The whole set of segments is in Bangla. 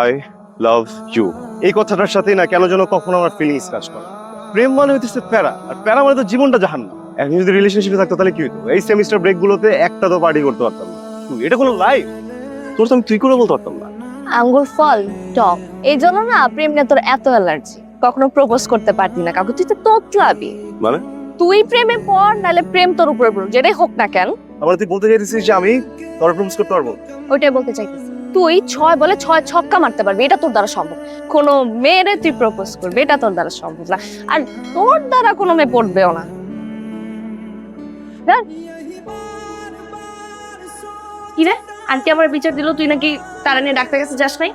আই লাভ ইউ, এই কথাটার সাথে না কেন যেন কখনো আমার ফিলিংস কাজ করে। প্রেম মানে হচ্ছে প্যারা, আর প্যারা মানে তো জীবনটা জাহান্নাম। এখন যদি রিলেশনশিপে থাকতো তাহলে কি হতো? এই সেমিস্টার ব্রেক গুলোতে একটা তো পার্টি করতে পারতাম না। এটা কোনো লাইফ? তোর তো আমি তুই করে বলতে পারতাম না। আঙ্গুর ফল টক, এই জন্য না প্রেম নিয়ে তোর এত অ্যালার্জি। কখনো প্রপোজ করতে পারতি না কাউকে, তুই তো তোতলাবি। মানে তুই প্রেমে পড়, নাহলে প্রেম তোর উপরে পড়ুক, যেটাই হোক না কেন। আবার তুই বলতে চাইছিস যে আমি তোর প্রপোজ করতে পারবো? ওইটাই বলতে চাইতেছি, তুই 6 বলে 6 ছক্কা মারতে পারবি, এটা তোর দ্বারা সম্ভব। কোনো মেয়েরে তুই প্রপোজ করবি, এটা তোর দ্বারা সম্ভব না। আর তোর দ্বারা কোনো মেয়ে পড়বেও না। কি রে, আন্টি আমার বিচার দিল তুই নাকি তারা নিয়ে ডাক্তার কাছে যাস নাই?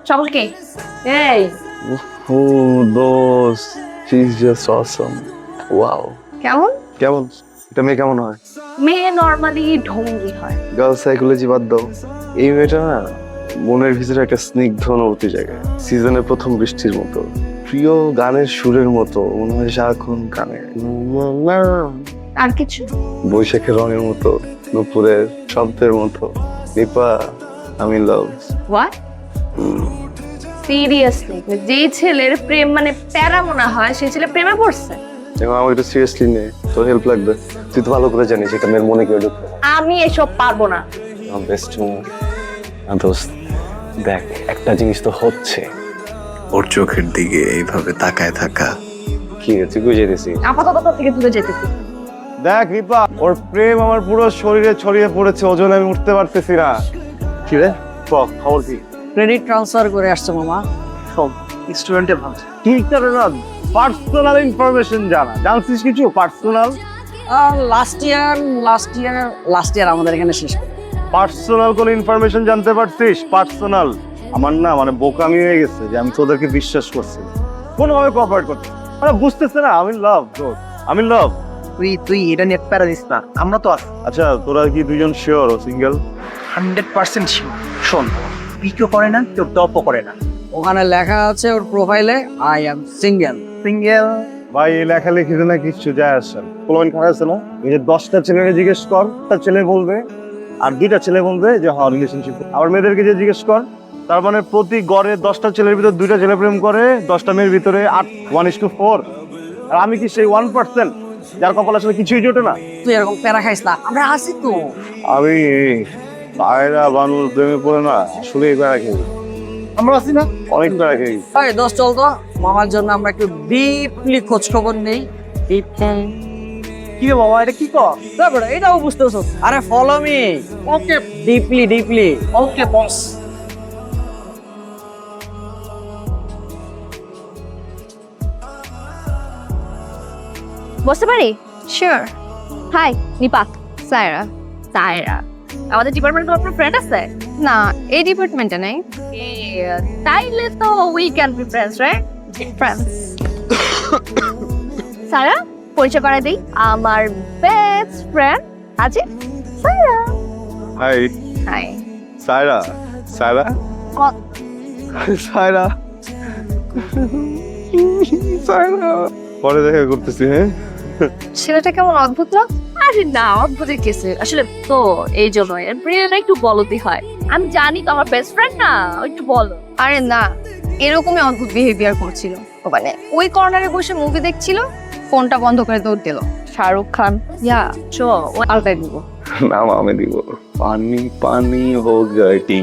সকলকে এই Oh, those. She's just awesome. Wow. কেমন? কেমন? এটা মেয়ে কেমন হয়? মেয়ে নর্মালি ঢঙ্গি হয়। গার্ল সাইকোলজি বাদ দাও। এই মেয়েটা না মনের ভিতরে একটা স্নিগ্ধ অনুভূতি জায়গায়, সিজনের প্রথম বৃষ্টির মতো, প্রিয় গানের সুরের মতো, মনে হয় সারাক্ষণ কানে। আর কিছু? বৈশাখের রঙের মতো, দুপুরের শব্দের মতো। দীপা, আমি লাভ। হোয়াট? সিরিয়াসলি যেই ছেলের প্রেম মানে প্যারা মনে হয় সেই ছেলে প্রেমে পড়ছে? এবং আমার একটু সিরিয়াসলি নে, তোর হেল্প লাগবে। তুই তো ভালো করে জানিস এটা মেয়ের মনে কেউ ঢুকতে। আমি এসব পারবো না। বেস্ট দোস্ত, দেখ একটা জিনিস তো হচ্ছে, ওর চোখের দিকে এইভাবে তাকায় থাকা। কি তুই বুঝে দিছিস? আপাতত তোর থেকে দূরে যেতেছি। দেখ রিপা, ওর প্রেম আমার পুরো শরীরে ছড়িয়ে পড়েছে, ওজনে আমি উঠতে পারতেছি না। কি রে খবর কি? ক্রেডিট ট্রান্সফার করে আসছে মামা। সব স্টুডেন্টে ভাবছে ঠিক না, পার্সোনাল ইনফরমেশন জানা, জানছিস কিছু পার্সোনাল? লাস্ট ইয়ার আমাদের এখানে শেষ। পার্সোনাল কোন ইনফরমেশন জানতে পারছিস? পার্সোনাল আমার না মানে বোকামি হয়ে গেছে যে আমি তোদেরকে বিশ্বাস করছি, কোনোভাবে কোঅপারেট করতে। মানে বুঝতেছে না আমি লাভ, আমি লাভ। তুই এটা নিয়ে প্যারা দিস না, আমরা তো আছি। আচ্ছা তোরা কি দুজন শিওর ও সিঙ্গেল? 100% শিওর। শোন, পিকও করে না, কেউ টপও করে না। ওখানে লেখা আছে ওর প্রোফাইলে আই এম সিঙ্গেল। সিঙ্গেল ভাই এই লেখালেখিতে না কিছু যায় আসে না। পোলাপান খারাপ আছে না, এই যে 10টা ছেলেকে জিজ্ঞেস কর, একটা ছেলে বলবে আর 2টা ছেলে বলবে যে হ্যাঁ রিলেশনশিপ। আবার মেয়েদেরকে যে জিজ্ঞেস কর, তার মানে প্রতি গড়ে 10টা ছেলের ভিতর 2টা ছেলে প্রেম করে, 10টা মেয়ের ভিতরে 1:4। আর আমি কি সেই 1% যার কপাল আসলে কিছুই জোটে না? তুই এরকম প্যারা খাইস না, আমরা আছি তো। আমি পায়রা বানুর প্রেমে পড়ে না আসলে এই প্যারা খেয়ে আমরা আছি না? অনেক প্যারা খেয়ে গেছি। এই দোস্ত চল তো, মামার জন্য আমরা একটু ডিপলি খোঁজ খবর নেই। কি রে বাবা, এটা কি কর? তারপরে এটাও বুঝতেছো? আরে ফলো মি। ওকে ডিপলি। ওকে বস। বসতে পারি? শিওর। হাই নিপাত। সায়রা। সায়রা, আমাদের ডিপার্টমেন্টে আপনার ফ্রেন্ড আছে? না, এই ডিপার্টমেন্টে নেই। তাইলে তো we can be friends, right? Friends. Saira, পরিচয় করাই দেই, আমার বেস্ট ফ্রেন্ড আজি সায়রা। Hi hi. সায়রা। সায়রা সায়রা সায়রা, পরে দেখা করতেছি। হ্যাঁ ছেলেটা কেমন অদ্ভুত না? আরে না, অদ্ভুতের কেসে আসলে তো এই জন্য ব্রেন একটু বলতি হয়। আমি জানি তো আমার বেস্ট ফ্রেন্ড না, একটু বলো। আরে না, এরকমই অদ্ভুত বিহেভিয়ার করছিল। মানে ওই কর্নারে বসে মুভি দেখছিল, ফোনটা বন্ধ করে দৌড় দিল। শাহরুখ খান ইয়া চো আলতাই দিব। না আমি দিব। পানি পানি হো গটি।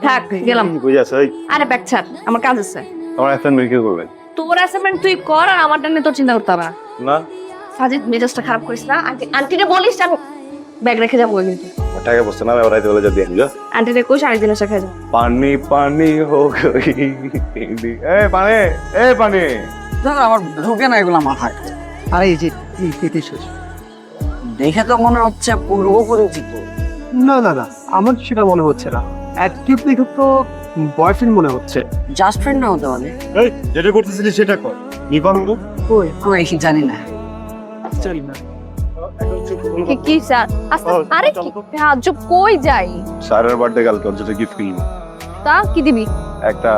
থাক গেলাম। কই যাস? আরে ব্যাগ ছাড়, আমার কাজ আছে। আমার অ্যাসাইনমেন্ট কি করবেন? তোর অ্যাসাইনমেন্ট তুই কর, আর আমারটা নিয়ে তোর চিন্তা করতে হবে না। না সাজিদ, মেজাজটা খারাপ করিস না। আন্টিরে বলিস আমি ব্যাগ রেখে যাবো কিন্তু। টাকা বসছে না, আমি রাইতে বেলা যদি আনি যা। আন্টিরে কইস আরেকদিন এসে খেয়ে যাও। পানি পানি হো গই। এই পানি, এই পানি। দেখো আমার ঢুকে না এগুলো মাথায়। আরে এই যে শেষ। দেখে তো মনে হচ্ছে পূর্ব পরিচিত। না না না, আমার সেটা মনে হচ্ছে না। অ্যাক্টিভ দেখে তো বয়ফ্রেন্ড মনে হচ্ছে। জাস্ট ফ্রেন্ড না হতে পারে। এই যেটা করতেছিলি সেটা কর। নিবাঙ্গু কই জানি না। জানি না। কি স্যার? আরে কি আজ কই যাই? সারার বার্থডে কালকে, ওর জন্য গিফট কিনবো। তা কি দিবি? একটা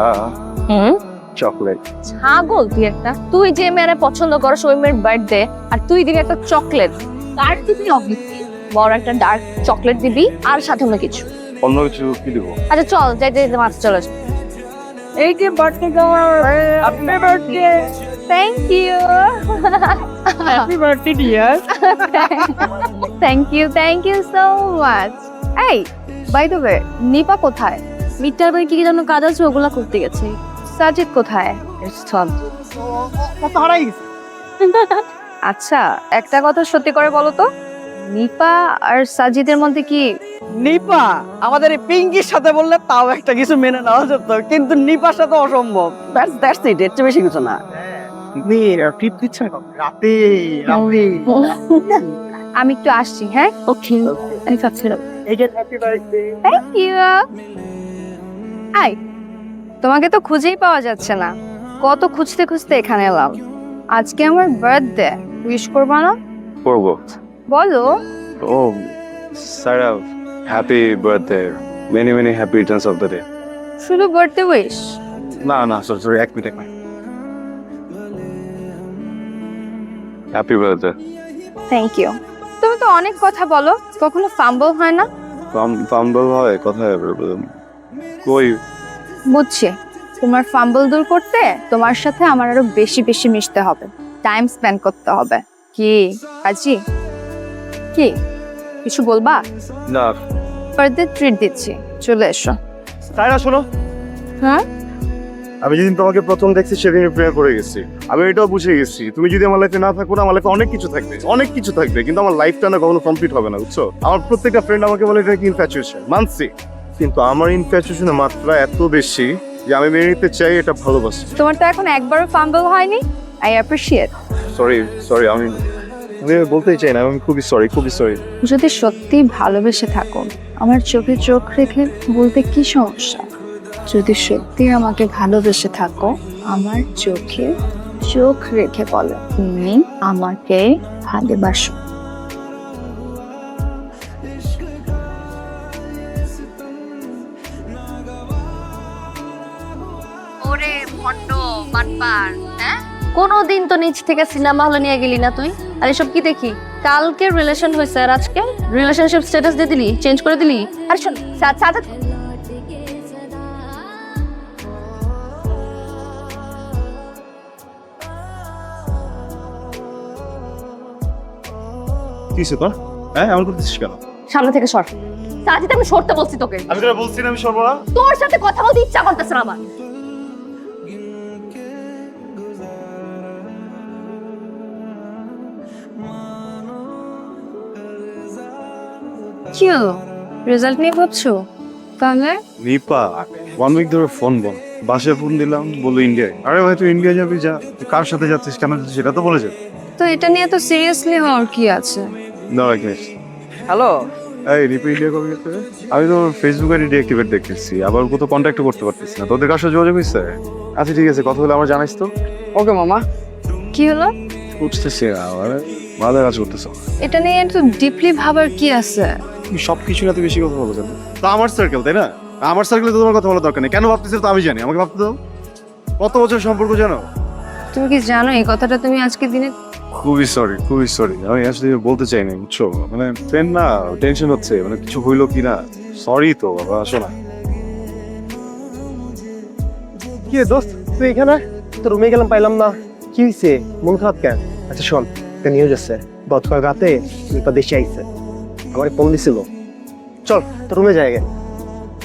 চকলেট। ছাগল তুই একটা। তুই যে মেয়েরা পছন্দ করস ওই মেয়ের বার্থডে, আর তুই দিবি একটা চকলেট। কার দিবি? অবভিয়াসলি বড় একটা ডার্ক চকলেট দিবি, আর সাথে অন্য কিছু। অন্য কিছু কি দিব? আচ্ছা চল যাইতে যাইতে মাছ চলে আসবে। এই যে বার্থডে গাওয়ার happy birthday thank you happy birthday dear thank you so much. এই বাই দ্য ওয়ে, নিপা কোথায়? মিটার বাড়ি কি যেন কাজ আছে, ওগুলা করতে গেছে। সাজিদ কোথায়? চল। কত হারাই গেছে। আচ্ছা একটা কথা সত্যি করে বলো তো, নিপা আর সাজিদের মধ্যে কি? নিপা আমাদের এই পিঙ্কির সাথে বললে তাও একটা কিছু মেনে নেওয়া যেত, কিন্তু নিপার সাথে অসম্ভব। দ্যাটস ইট, এর চেয়ে বেশি কিছু না। তুমি ট্রিপ দিচ্ছ না রাতে? আমি একটু আসছি, হ্যাঁ? ওকে আমি ভাবছিলাম। এই যে হ্যাপি বার্থডে। Thank you. আই তোমাকে তো খুঁজেই পাওয়া যাচ্ছে না, কত খুঁজতে খুঁজতে এখানে এলাম। আজকে আমার বার্থডে, উইশ করবা না? করবো। বলো। ও Sara, happy birthday, many many happy returns of the day. শুধু বার্থডে উইশ? না না সরি, এক minute. Happy birthday. Thank you. তুমি তো অনেক কথা বলো, কখনো ফাম্বল হয় না? ফাম্বল হয় কোথায়? কই? বুঝছি, তোমার ফাম্বল দূর করতে তোমার সাথে আমার আরো বেশি বেশি মিশতে হবে, টাইম স্পেন্ড করতে হবে। কি কাজী? কি কিছু বলবা? না। বার্থডে ট্রিট দিচ্ছি, চলে এসো। সাইরা শোনো, হ্যাঁ আমি যেদিন তোমাকে প্রথম দেখছি সেদিন প্রেমে পড়ে গেছি। আমি এটাও বুঝে গেছি তুমি যদি আমার লাইফে না থাকো না, আমার লাইফে অনেক কিছু থাকবে, কিন্তু আমার লাইফটা না কখনো কমপ্লিট হবে না, বুঝছো? আমার প্রত্যেকটা ফ্রেন্ড আমাকে বলে এটা কি ইনফ্যাচুয়েশন, মানছি, কিন্তু আমার ইনফ্যাচুয়েশনের মাত্রা এত বেশি যে আমি মেনে নিতে চাই এটা ভালোবাসি। তোমার তো এখন একবারও ফাম্বল হয়নি। I appreciate. সরি আমি বলতেই চাই না, আমি খুবই সরি। যদি সত্যি ভালোবেসে থাকো, আমার চোখে চোখ রেখে বলতে কি সমস্যা? যদি সত্যি আমাকে ভালোবেসে থাকো, আমার চোখে চোখ রেখে বলো তুমি আমাকে ভালোবাসো। ওরে ভণ্ড বাটপার, হ্যাঁ? কোনোদিন তো নিচ থেকে সিনেমা হলে নিয়ে গেলি না তুই। আর এসব কি দেখি? কালকে রিলেশন হয়েছে আর আজকে রিলেশনশিপ স্ট্যাটাস দিয়ে দিলি, চেঞ্জ করে দিলি। আরে শোন, সাথে কিসে তোর? হ্যাঁ এমন করতেছিস কেন? সামনে থেকে সর। সাথে আমি সরতে বলছি তোকে। আমি তোরা বলছি না আমি সরবো না। তোর সাথে কথা বলতে ইচ্ছা করতেছে না আমার। কি হলো? রেজাল্ট নিয়ে ভাবছো? তাহলে নিপা 1 উইক ধরে ফোন বন্ধ, বাসায় ফোন দিলাম বললো ইন্ডিয়ায়। আরে ভাই তুই ইন্ডিয়া যাবি যা, তুই কার সাথে যাচ্ছিস কেন যাচ্ছিস সেটা তো বলে যা। তো এটা নিয়ে তো সিরিয়াসলি হওয়ার কি আছে? না রাখিস। হ্যালো, এই রিপি ইন্ডিয়া কবে গেছে? আমি তো ফেসবুক আইডি ডিঅ্যাক্টিভেট দেখতেছি, আবার কোথাও কন্ট্যাক্ট করতে পারতেছি না। তোদের কার সাথে যোগাযোগ হয়েছে? আচ্ছা ঠিক আছে, কথা হলে আমার জানাইস তো। ওকে মামা। কি হলো? বুঝতেছি আমার ভালো কাজ করতেছ। এটা নিয়ে একটু ডিপলি ভাবার কি আছে? তুমি সব কিছু না তো বেশি কথা বলো কেন? তো আমার সার্কেল তাই না, আমার সার্কেলে তো তোমার কথা বলার দরকার নেই। কেন ভাবতেছো তো আমি জানি, আমাকে ভাবতে দাও। কত বছর সম্পর্ক জানো? তুমি কি জানো এই কথাটা তুমি আজকে দিনে? খুবই সরি আমি আসলে বলতে চাই না, বুঝছো? মানে ফ্রেন্ড না, টেনশন হচ্ছে, মানে কিছু হইলো কি না। সরি তো বাবা, আসো না। কি রে দোস্ত, তুই এখানে? তো রুমে গেলাম পাইলাম না, কি হয়েছে? মন খারাপ কেন? আচ্ছা শোন, একটা নিউজ আছে, গতকাল রাতে নিপা দেশে আইছে, আমার ফোন দিছিল। চল তো রুমে যাই গে।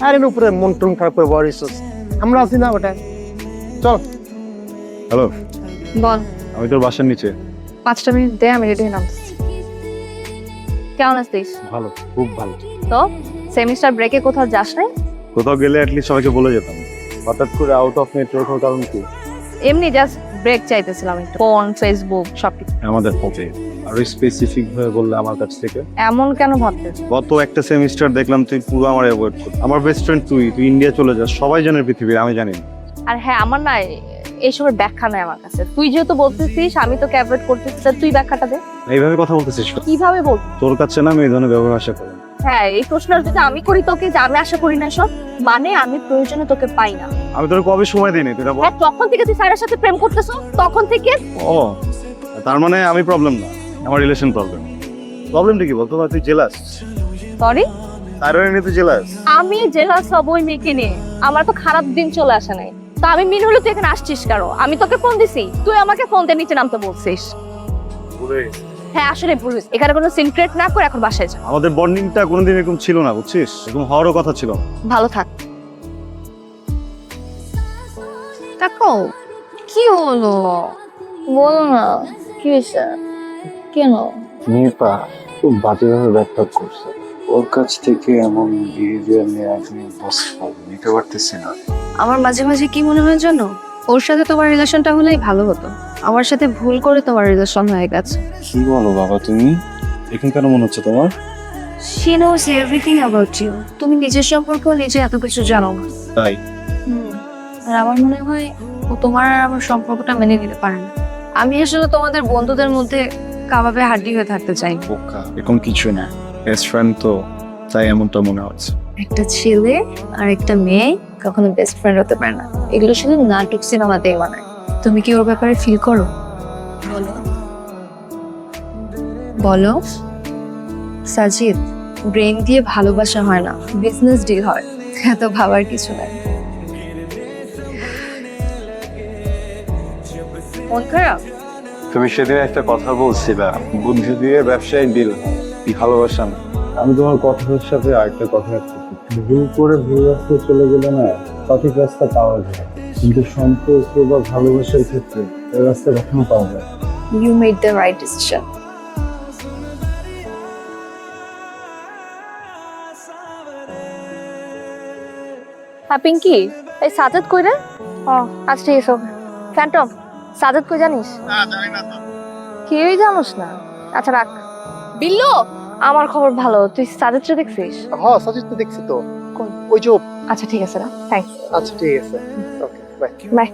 আর এর উপরে মন টন খারাপ করে বলিস, আমরা আছি না ওটা। চল। হ্যালো, বল। আমি তোর বাসার নিচে। 5টা মিনিট দে, আমি রেডি হয়ে নামছি। কেমন আছিস? ভালো, খুব ভালো। তো সেমিস্টার ব্রেকে কোথাও যাস নাই? কোথাও গেলে অ্যাটলিস্ট সবাইকে বলে যেতাম। হঠাৎ করে আউট অফ নেটওয়ার্ক হওয়ার কারণ কি? এমনি জাস্ট ব্রেক চাইতেছিলাম একটু, ফোন ফেসবুক সব কিছু। আমাদের পথে আরো স্পেসিফিক ভাবে বললে আমার কাছ থেকে। এমন কেন ভাবতেছ? গত একটা সেমিস্টার দেখলাম তুই পুরো আমার অ্যাভয়েড কর। আমার বেস্ট ফ্রেন্ড তুই ইন্ডিয়া চলে যাস, সবাই জানে পৃথিবীর, আমি জানি না। আর হ্যাঁ, আমার না এইসবের ব্যাখ্যা নাই আমার কাছে। তুই যেহেতু বলতেছিস আমি তোকে অ্যাভয়েড করতেছি, তা তুই ব্যাখ্যাটা দে। এইভাবে কথা বলতেছিস কেন? কিভাবে বল? তোর কাছে না আমি এই ধরনের ব্যবহার আশা করি না। হ্যাঁ, এই প্রশ্ন যদি আমি করি তোকে, যে আমি আশা করি না সব, মানে আমি প্রয়োজনে তোকে পাই না। আমি তোর কবে সময় দিইনি, তুই এটা বল। হ্যাঁ, তখন থেকে তুই সাইরার সাথে প্রেম করতেছ, তখন থেকে। ও তার মানে আমি প্রবলেম না, আমার রিলেশন প্রবলেমটা কি বলতো? তুই জেলাস। সরি? থাইরয়েড নিয়ে তুই জেলাস? আমি জেলাস হব ওই মেয়েকে নিয়ে। আমার তো খারাপ দিন চলে আসে নাই। তো আমি মিন হলে তুই এখানে আসছিস কারো? আমি তোকে ফোন দিছি, তুই আমাকে ফোন দিয়ে নিচে নামতে বলছিস। হ্যাঁ আসলে ভুল হয়েছে। এখানে কোনো সিক্রেট না করে এখন বাসায় যা। আমাদের বন্ডিংটা কোনোদিন এরকম ছিল না, বুঝছিস? এরকম হওয়ারও কথা ছিল না। ভালো থাক। দেখো কি হলো, বলো না কি হয়েছে, কেন? নিপা খুব বাজেভাবে ব্যাখ্যা করছে। ওর কাছ থেকে এমন বিহেভিয়ার নিয়ে আমি নিতে পারতেছি না। আমার মাঝে মাঝে কি মনে হয় জানো, ওর সাথে তোমার রিলেশনটা হলেই ভালো হতো। আমার সাথে ভুল করে তোমার রিলেশন হয়ে গেছে। কি বলো বাবা তুমি? এখন কেন মনে হচ্ছে তোমার? She knows everything about you. তুমি নিজের সম্পর্ক নিজে এত কিছু জানো না। তাই? আর আমার মনে হয় ও তোমার আর আমার সম্পর্কটা মেনে নিতে পারে না। আমি আসলে তোমাদের বন্ধুদের মধ্যে কাবাবে হাড্ডি হয়ে থাকতে চাই। বোকা, এরকম কিছু না। বেস্ট ফ্রেন্ড তো, তাই এমনটা মনে হচ্ছে। একটা ছেলে আর একটা মেয়ে কখনো বেস্ট ফ্রেন্ড হতে পারে না। এগুলো শুধু নাটক সিনেমাতেই বানায়। তুমি কি ওর ব্যাপারে ফিল করো? বলো বলো। সাজিদ, ব্রেন দিয়ে ভালোবাসা হয় না, বিজনেস ডিল হয়। এত ভাবার কিছু নাই। মন খারাপ? তুমি সেদিন একটা কথা বলছিলা, বুদ্ধি দিয়ে ব্যবসায় ডিল, ভালোবাসা না। আমি তোমার কথার সাথে আরেকটা কথা ভুল করে ভুল রাস্তায় চলে গেলে না সঠিক রাস্তা পাওয়া যায়, কিন্তু সম্পর্ক বা ভালোবাসার ক্ষেত্রে এই রাস্তা কখনো পাওয়া যায় না। You made the right decision. হ্যাঁ পিঙ্কি, এই সাজাদ কই রে? ও আচ্ছা ঠিক আছে। ফ্যান্টম, সাজাদ কই জানিস? না জানি না তো। কেউই জানোস না? আচ্ছা রাখ। বিল্লু, আমার খবর ভালো। তুই সাজাদকে দেখছিস? হ্যাঁ সাজিদ তো দেখছি তো। কোন? ওই যে আচ্ছা ঠিক আছে না, থ্যাঙ্কস। আচ্ছা ঠিক আছে, ওকে বাই। বাই।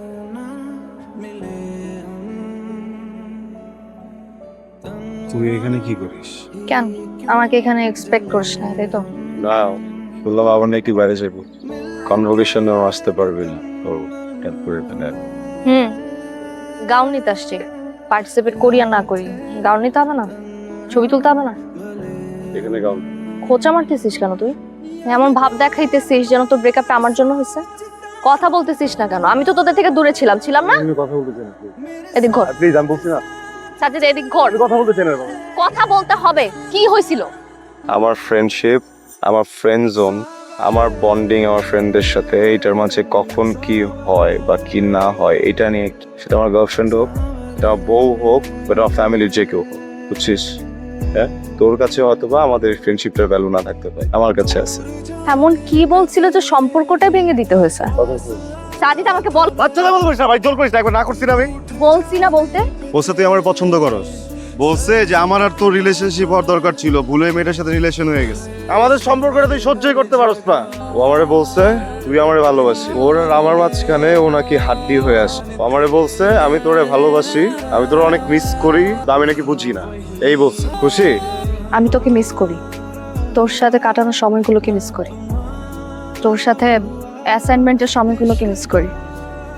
তুই এখানে কি করিস? কেন আমাকে এখানে এক্সপেক্ট করিস না, তাই তো? না, বললাম আবার নাকি বাইরে যাবো, কনভোকেশনেও আসতে পারবি না। ও হেল্প করে এখানে। গাউন নিতে আসছি, পার্টিসিপেট করি আর না করি গাউন নিতে হবে না? ছবি তুলতে হবে না? এখানে গাও। খোঁচা মারতেছিস কেন তুই? এমন ভাব দেখাইতেছিস যেন তোর ব্রেকআপটা আমার জন্য হয়েছে। কথা বলতেছিস না কেন? আমি তো তোদের থেকে দূরে ছিলাম, ছিলাম না? তুমি কথা বলতে চান? এদিক ঘর। প্লিজ, আমি বলছি না, সাজিদ এদিক ঘর। আমি কথা বলতে চাই না। কথা বলতে হবে। কি হয়েছিল? আমার ফ্রেন্ডশিপ, আমার ফ্রেন্ড জোন, আমার বন্ডিং আমার ফ্রেন্ডদের সাথে, এইটার মাঝে কখন কি হয় বা কি না হয় এটা নিয়ে, সেটা আমার গার্লফ্রেন্ড হোক, সেটা আমার বউ হোক, বা আমার ফ্যামিলির যে কেউ হোক, বুঝছিস? হ্যাঁ, তোর কাছে হয়তো বা আমাদের ফ্রেন্ডশিপটার ভ্যালু না থাকতে পারে, আমার কাছে আছে। এমন কি বলছিল যে সম্পর্কটাই ভেঙে দিতে হয়েছে? সাজিদ আমাকে বল। বাচ্চারা বল করিস না ভাই, জোর করিস না, একবার না করছি না আমি। বলছি না বলতে? বলছে তুই আমার পছন্দ করস, বলছে যে আমার আর তোর রিলেশনশিপ হওয়ার দরকার ছিল, ভুলে মেয়েটার সাথে রিলেশন হয়ে গেছে। আমাদের সম্পর্কটা তুই সহ্যই করতে পারস না। ও আমারে বলছে তুই আমারে ভালোবাসি, ওর আর আমার মাঝখানে ও নাকি হাড্ডি হয়ে আসে। ও আমারে বলছে আমি তোরে ভালোবাসি, আমি তোরে অনেক মিস করি, তা আমি নাকি বুঝি না, এই বলছে। খুশি? আমি তোকে মিস করি, তোর সাথে কাটানো সময়গুলোকে মিস করি, তোর সাথে অ্যাসাইনমেন্টের সময়গুলোকে মিস করি,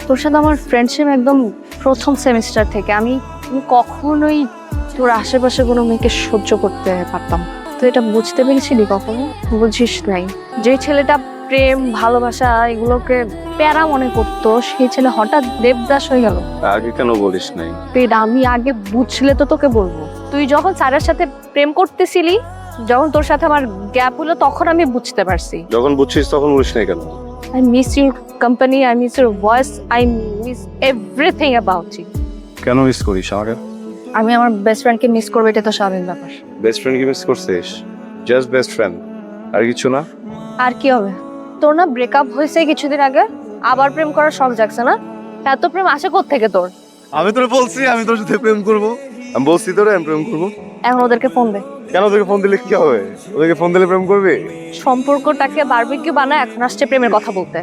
তোর সাথে আমার ফ্রেন্ডশিপ একদম প্রথম সেমিস্টার থেকে। আমি কখনোই তোর আশেপাশে কোনো মেয়েকে সহ্য করতে পারতাম। তো এটা বুঝতে পেরেছিলি কখনো? বুঝিস নাই। যে ছেলেটা প্রেম ভালোবাসা এগুলোকে প্যারা মনে করতো, সেই ছেলে হঠাৎ দেবদাস হয়ে গেল। আগে কেন বলিস নাই? আমি আগে বুঝলে তো তোকে বলবো। তুই যখন স্যারের সাথে প্রেম করতেছিলি, যখন তোর সাথে আমার গ্যাপ হলো, তখন আমি বুঝতে পারছি। যখন বুঝছিস তখন বলিস নাই কেন? I miss your company, I miss your voice, I miss everything about you. কেন মিস করিস আমাকে? আমি আমার বেস্ট ফ্রেন্ডকে মিস করবো, এটা তো স্বাভাবিক ব্যাপার। বেস্ট ফ্রেন্ড কি মিস করছিস? জাস্ট বেস্ট ফ্রেন্ড, আর কিছু না? আর কি হবে? তোর না ব্রেকআপ হয়েছে কিছুদিন আগে, আবার প্রেম করার শখ জাগছে না? এত প্রেম আসে কোত্থেকে তোর? আমি তোরে বলছি আমি তোর সাথে প্রেম করবো, আমি বলছি তোরে আমি প্রেম করবো। এখন ওদেরকে ফোন দে। কেন ওদেরকে ফোন দিলে কি হবে? ওদেরকে ফোন দিলে প্রেম করবি? সম্পর্কটাকে বারবিকিউ বানায় এখন আসছে প্রেমের কথা বলতে।